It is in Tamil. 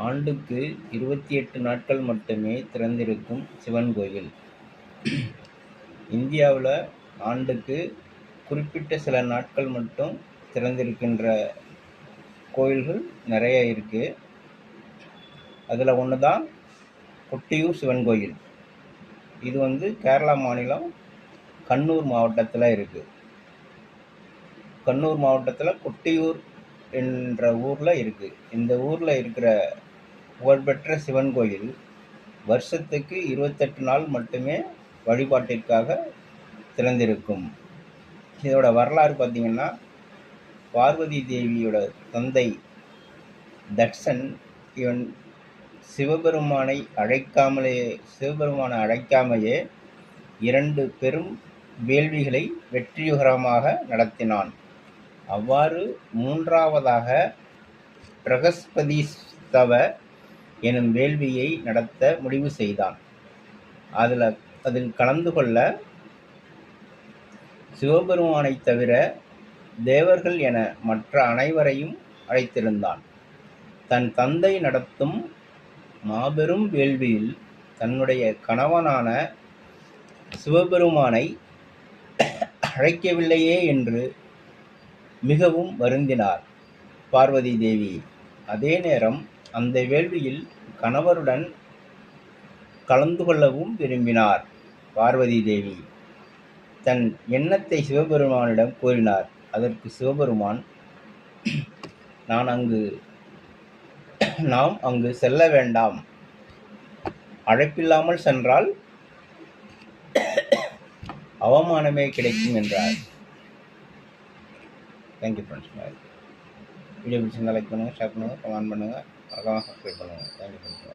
ஆண்டுக்கு 28 நாட்கள் மட்டுமே திறந்திருக்கும் சிவன் கோயில். இந்தியாவில் ஆண்டுக்கு குறிப்பிட்ட சில நாட்கள் மட்டும் திறந்திருக்கின்ற கோயில்கள் நிறைய இருக்குது. அதில் ஒன்று தான் கொட்டியூர் சிவன் கோயில். இது கேரளா மாநிலம் கண்ணூர் மாவட்டத்தில் இருக்குது. கண்ணூர் மாவட்டத்தில் கொட்டியூர் என்ற ஊரில் இருக்குது. இந்த ஊரில் இருக்கிற புகழ்பெற்ற சிவன் கோயில் வருஷத்துக்கு 28 நாள் மட்டுமே வழிபாட்டிற்காக திறந்திருக்கும். இதோட வரலாறு பார்த்திங்கன்னா, பார்வதி தேவியோட தந்தை தட்சன் இவன் சிவபெருமானை அழைக்காமையே 2 பெரும் வேள்விகளை வெற்றிகரமாக நடத்தினான். அவ்வாறு 3வதாக பிரகஸ்பதிஸ்தவ எனும் வேள்வியை நடத்த முடிவு செய்தான். அதில் கலந்து கொள்ள சிவபெருமானை தவிர தேவர்கள் என மற்ற அனைவரையும் அழைத்திருந்தான். தன் தந்தை நடத்தும் மாபெரும் வேள்வியில் தன்னுடைய கணவனான சிவபெருமானை அழைக்கவில்லையே என்று மிகவும் வருந்தினார் பார்வதி தேவி. அதே நேரம் அந்த வேள்வியில் கணவருடன் கலந்து கொள்ளவும் விரும்பினார் பார்வதி தேவி. தன் எண்ணத்தை சிவபெருமானிடம் கூறினார். அதற்கு சிவபெருமான், நாம் அங்கு செல்ல வேண்டாம், அழைப்பில்லாமல் சென்றால் அவமானமே கிடைக்கும் என்றார். Thank you friends. வீடியோ பிடிச்சிருந்தா லைக் பண்ணுங்கள், ஷேர் பண்ணுங்கள், கமெண்ட் பண்ணுங்கள், மறக்காம சப்ஸ்கிரைப் பண்ணுங்கள். Thank you friends.